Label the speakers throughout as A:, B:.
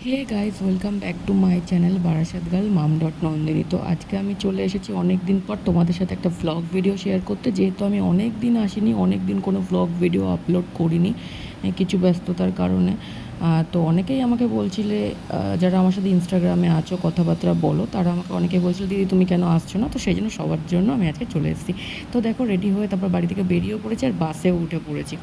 A: Hey guys, welcome back to my channel Barasat girl mum dot Nandini. তো আজকে আমি চলে এসেছি অনেক দিন পর তোমাদের সাথে একটা ভ্লগ ভিডিও শেয়ার করতে, যেহেতু আমি অনেক দিন আসিনি, অনেক দিন কোনো ভ্লগ ভিডিও আপলোড করিনি কিছু ব্যস্ততার কারণে। তো অনেকেই আমাকে বলছিলে, যারা আমার সাথে ইনস্টাগ্রামে আছো, কথাবার্তা বলো, তারা আমাকে অনেকেই বলছিল দিদি তুমি কেন আসছো না। তো সেই জন্য সবার জন্য আমি আজকে চলে এসেছি। তো দেখো, রেডি হয়ে তারপর বাড়ি থেকে বেরিয়েও পড়েছি আর বাসেও উঠে পড়েছি।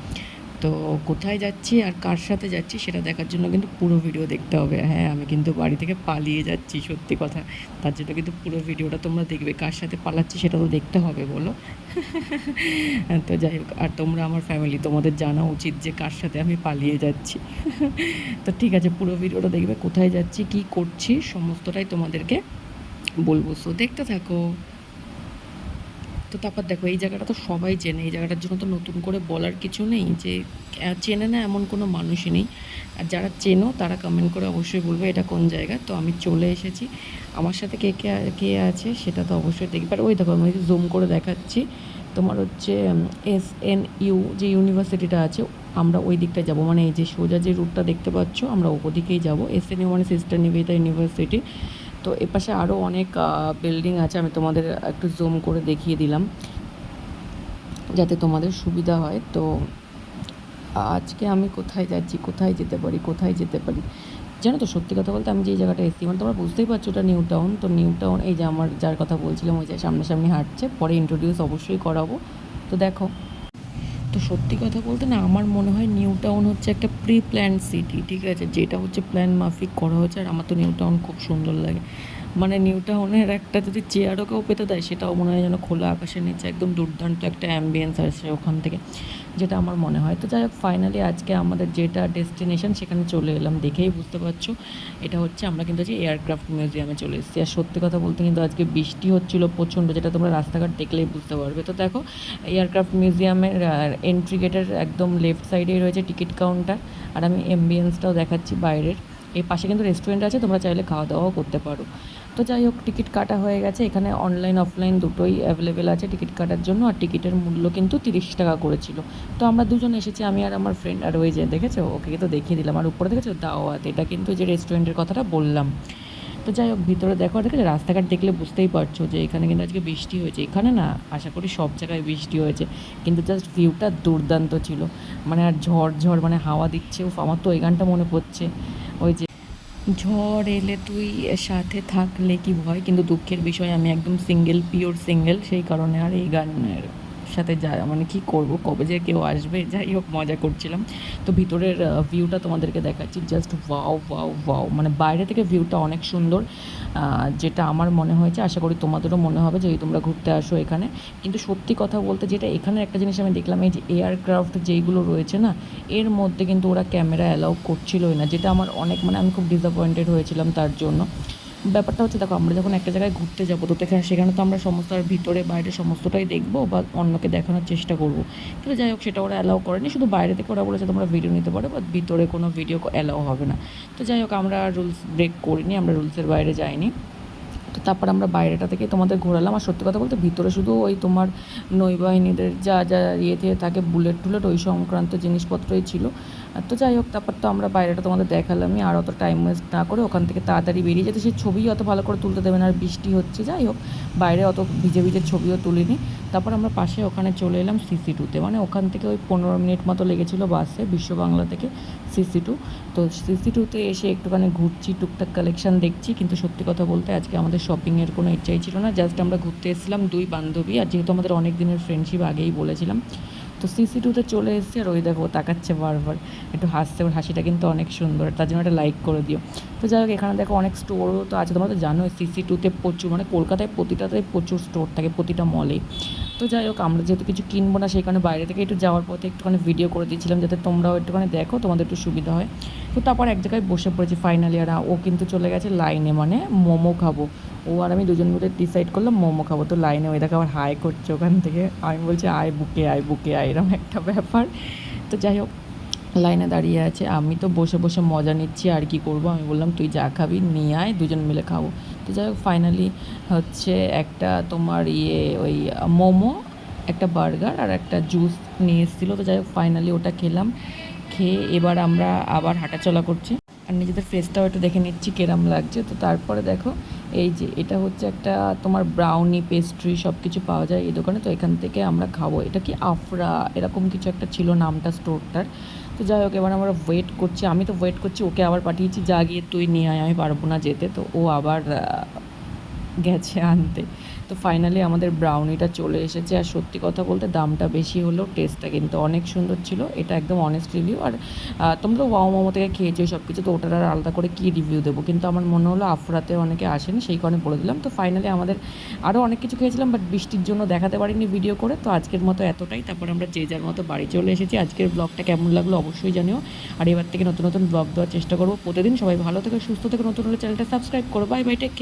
A: তো কোথায় যাচ্ছি আর কার সাথে যাচ্ছি সেটা দেখার জন্য কিন্তু পুরো ভিডিও দেখতে হবে। হ্যাঁ, আমি কিন্তু বাড়ি থেকে পালিয়ে যাচ্ছি, সত্যি কথা। তার জন্য কিন্তু পুরো ভিডিওটা তোমরা দেখবে। কার সাথে পালাচ্ছি সেটা তো দেখতে হবে, বলো। তো যাই হোক, আর তোমরা আমার ফ্যামিলি, তোমাদের জানা উচিত যে কার সাথে আমি পালিয়ে যাচ্ছি। তো ঠিক আছে, পুরো ভিডিওটা দেখবে। কোথায় যাচ্ছি, কী করছি, সমস্তটাই তোমাদেরকে বলবো। সো দেখতে থাকো। তো তারপর দেখো, এই জায়গাটা তো সবাই চেনে, এই জায়গাটার জন্য তো নতুন করে বলার কিছু নেই যে চেনে না এমন কোনো মানুষই নেই। আর যারা চেনো তারা কমেন্ট করে অবশ্যই বলবে এটা কোন জায়গা। তো আমি চলে এসেছি। আমার সাথে কে কে কে আছে সেটা তো অবশ্যই দেখবে। আর ওই দেখো, আমি জুম করে দেখাচ্ছি। তোমার হচ্ছে SNU যে ইউনিভার্সিটিটা আছে, আমরা ওই দিকটায় যাব। মানে এই যে সোজা যে রুটটা দেখতে পাচ্ছ, আমরা ওদিকেই যাব। SNU মানে সিস্টার নিবেদিতা ইউনিভার্সিটি। তো এপাশে আরও অনেক বিল্ডিং আছে, আমি তোমাদের একটু জুম করে দেখিয়ে দিলাম যাতে তোমাদের সুবিধা হয়। তো আজকে আমি কোথায় যাচ্ছি, কোথায় যেতে পারি, কোথায় যেতে পারি জানো তো, সত্যি কথা বলতে আমি যে জায়গাটা এসেছি, মানে তোমরা বুঝতেই পারছো ওটা নিউ টাউন। তো নিউ টাউন, এই যে আমার যার কথা বলছিলাম ওই যে সামনাসামনি হাঁটছে, পরে ইন্ট্রোডিউস অবশ্যই করাবো। তো দেখো, তো সত্যি কথা বলতে না, আমার মনে হয় নিউ টাউন হচ্ছে একটা প্রি প্ল্যান সিটি, ঠিক আছে, যেটা হচ্ছে প্ল্যান মাফিক করা হয়েছে। আর আমার তো নিউ টাউন খুব সুন্দর লাগে। মানে নিউ টাউনের একটা যদি চেয়ারও কেউ পেতে দেয়, সেটাও মনে হয় যেন খোলা আকাশের নিচে একদম দুর্দান্ত একটা অ্যাম্বিয়েন্স আসছে ওখান থেকে, যেটা আমার মনে হয়। তো যাই হোক, ফাইনালি আজকে আমাদের যেটা ডেস্টিনেশন সেখানে চলে এলাম। দেখেই বুঝতে পারছো এটা হচ্ছে, আমরা কিন্তু আজকে এয়ারক্রাফট মিউজিয়ামে চলে এসেছি। আর সত্যি কথা বলতে কিন্তু আজকে বৃষ্টি হচ্ছিলো প্রচণ্ড, যেটা তোমরা রাস্তাঘাট দেখলেই বুঝতে পারবে। তো দেখো, এয়ারক্রাফট মিউজিয়ামের এন্ট্রি গেটের একদম লেফট সাইডেই রয়েছে টিকিট কাউন্টার। আর আমি অ্যাম্বিয়েন্সটাও দেখাচ্ছি বাইরের। এই পাশে কিন্তু রেস্টুরেন্ট আছে, তোমরা চাইলে খাওয়া দাওয়াও করতে পারো। তো যাই হোক, টিকিট কাটা হয়ে গেছে। এখানে অনলাইন অফলাইন দুটোই অ্যাভেলেবেল আছে টিকিট কাটার জন্য। আর টিকিটের মূল্য কিন্তু 30 টাকা করেছিল। তো আমরা দুজন এসেছি, আমি আর আমার ফ্রেন্ড। আর ওই যে দেখেছো, ওকে তো দেখিয়ে দিলাম। আর উপরে দেখেছো দাওয়াত, এটা কিন্তু যে রেস্টুরেন্টের কথাটা বললাম। তো যাই হোক, ভিতরে দেখো, দেখেছো রাস্তাঘাট দেখলে বুঝতেই পারছো যে এখানে কিন্তু আজকে বৃষ্টি হয়েছে। এখানে না, আশা করি সব জায়গায় বৃষ্টি হয়েছে, কিন্তু জাস্ট ভিউটা দুর্দান্ত ছিল। মানে আর ঝড় ঝড় মানে হাওয়া দিচ্ছে। আমার তো ওই গানটা মনে পড়ছে, ওই যে ঝড় এলে তুই সাথে থাকলে কি ভয়। কিন্তু দুঃখের বিষয়, আমি একদম সিঙ্গেল, পিওর সিঙ্গেল, সেই কারণে আর এই গানের সাথে যা মানে কি করব, কবে যে কেউ আসবে। যাই হোক, মজা করছিলাম। তো ভিতরের ভিউটা তোমাদেরকে দেখাচ্ছি, জাস্ট ওয়াও ওয়াও ওয়াও। মানে বাইরে থেকে ভিউটা অনেক সুন্দর, যেটা আমার মনে হয়েছে। আশা করি তোমাদেরও মনে হবে যদি তোমরা ঘুরতে আসো এখানে। কিন্তু সত্যি কথা বলতে, যেটা এখানে একটা জিনিস আমি দেখলাম, এই যে এয়ারক্রাফট যেইগুলো রয়েছে না, এর মধ্যে কিন্তু ওরা ক্যামেরা অ্যালাউ করছিলই না, যেটা আমার অনেক মানে আমি খুব ডিসঅ্যাপয়েন্টেড হয়েছিলাম তার জন্য। ব্যাপারটা হচ্ছে, দেখো, আমরা যখন একটা জায়গায় ঘুরতে যাবো, তো সেখানে তো আমরা সমস্ত আর ভিতরে বাইরে সমস্তটাই দেখবো বা অন্যকে দেখানোর চেষ্টা করবো। কিন্তু যাই হোক, সেটা ওরা অ্যালাউ করেনি। শুধু বাইরে থেকে ওরা বলেছে তোমরা ভিডিও নিতে পারো, বাট ভিতরে কোনো ভিডিও অ্যালাউ হবে না। তো যাই হোক, আমরা রুলস ব্রেক করিনি, আমরা রুলসের বাইরে যাইনি। তো তারপর আমরা বাইরেটা থেকে তোমাদের ঘোরালাম। আর সত্যি কথা বলতে, ভিতরে শুধু ওই তোমার নৌবাহিনীদের যা যা ইয়েতে থাকে, বুলেট টুলেট ওই সংক্রান্ত জিনিসপত্রই ছিল। তো যাই হোক, তারপর তো আমরা বাইরেটা তোমাদের দেখালামই। আর অত টাইম ওয়েস্ট না করে ওখান থেকে তাড়াতাড়ি বেরিয়ে যেতে, সেই ছবি অত ভালো করে তুলতে দেবে না, আর বৃষ্টি হচ্ছে। যাই হোক, বাইরে অত ভিজে ভিজে ছবিও তুলিনি। তারপর আমরা পাশে ওখানে চলে এলাম CC2-তে। মানে ওখান থেকে ওই 15 মিনিট মতো লেগেছিলো বাসে, বিশ্ব বাংলা থেকে CC2। তো CC2-তে এসে একটুখানি ঘুরছি, টুকটাক কালেকশান দেখছি। কিন্তু সত্যি কথা বলতে আজকে আমাদের শপিংয়ের কোনো ইচ্ছাই ছিল না। জাস্ট আমরা ঘুরতে এসেছিলাম দুই বান্ধবী, আর যেহেতু আমাদের অনেক দিনের ফ্রেন্ডশিপ আগেই বলেছিলাম। তো CC2-তে চলে এসেছি। আর ওই দেখো, তাকাচ্ছে বারবার, একটু হাসছে, ওর হাসিটা কিন্তু অনেক সুন্দর, তার জন্য একটা লাইক করে দিও। তো যাই হোক, এখানে দেখো অনেক স্টোরও তো আছে। তোমরা তো জানো CC2-তে প্রচুর, মানে কলকাতায় প্রতিটাতেই প্রচুর স্টোর থাকে, প্রতিটা মলেই। তো যাই হোক, আমরা যেহেতু কিছু কিনবো না, সেখানে বাইরে থেকে একটু যাওয়ার পথে একটুখানি ভিডিও করে দিয়েছিলাম, যাতে তোমরাও একটুখানি দেখো, তোমাদের একটু সুবিধা হয়। তো তারপর এক জায়গায় বসে পড়েছি ফাইনালি। আর ও কিন্তু চলে গেছে লাইনে, মানে মোমো খাবো। ও আর আমি দুজন মিলে ডিসাইড করলাম মোমো খাবো। তো লাইনে ওই দেখো আবার হাই করছে ওখান থেকে। আমি বলছি আয় বুকে আয়, বুকে আয়, এরকম একটা ব্যাপার। তো যাই হোক, লাইনে দাঁড়িয়ে আছে, আমি তো বসে বসে মজা নিচ্ছি। আর কি করব, আমি বললাম তুই যা খাবি নিয়ে আয়, দুজন মিলে খাবো। তো যাই হোক, ফাইনালি হচ্ছে একটা তোমার ওই মোমো, একটা বার্গার আর একটা জুস নিয়ে এসেছিলো। তো যাই হোক, ফাইনালি ওটা খেলাম। খেয়ে এবার আমরা আবার হাঁটাচলা করছি। আর নিজেদের ফেসটাও একটু দেখে নিচ্ছি কেরাম লাগছে। তো তারপরে দেখো এই যে এটা হচ্ছে একটা তোমার ব্রাউনি পেস্ট্রি সব কিছু পাওয়া যায় এই দোকানে। তো এখান থেকে আমরা খাবো। এটা কি আফরা এরকম কিছু একটা ছিল নামটা স্টোরটার। তো যাই হোক এবার আমরা ওয়েট করছি, আমি তো ওয়েট করছি, ওকে আবার পাঠিয়েছি যা গিয়ে তুই নিয়ে আয়, আমি পারবো না যেতে। তো ও আবার গেছে আনতে। তো ফাইনালি আমাদের ব্রাউনিটা চলে এসেছে। আর সত্যি কথা বলতে দামটা বেশি হলেও টেস্টটা কিন্তু অনেক সুন্দর ছিল। এটা একদম অনেস্ট রিভিউ। আর তোমরা ওয়াও মোমো থেকে খেয়েছো সব কিছু, তো ওটার আর আলাদা করে কী রিভিউ দেবো, কিন্তু আমার মনে হলো আফরাতে অনেকে আসেনি সেই কারণে বলে দিলাম। তো ফাইনালি আমাদের আরও অনেক কিছু খেয়েছিলাম, বাট বৃষ্টির জন্য দেখাতে পারিনি ভিডিও করে। তো আজকের মতো এতটাই, তারপর আমরা যে যার মতো বাড়ি চলে এসেছি। আজকের ব্লগটা কেমন লাগলো অবশ্যই জানিও। আর এবার থেকে নতুন নতুন ব্লগ দেওয়ার চেষ্টা করবো প্রতিদিন। সবাই ভালো থেকে সুস্থ থেকে, নতুন হলে চ্যানেলটা সাবস্ক্রাইব করো। Bye bye, take care.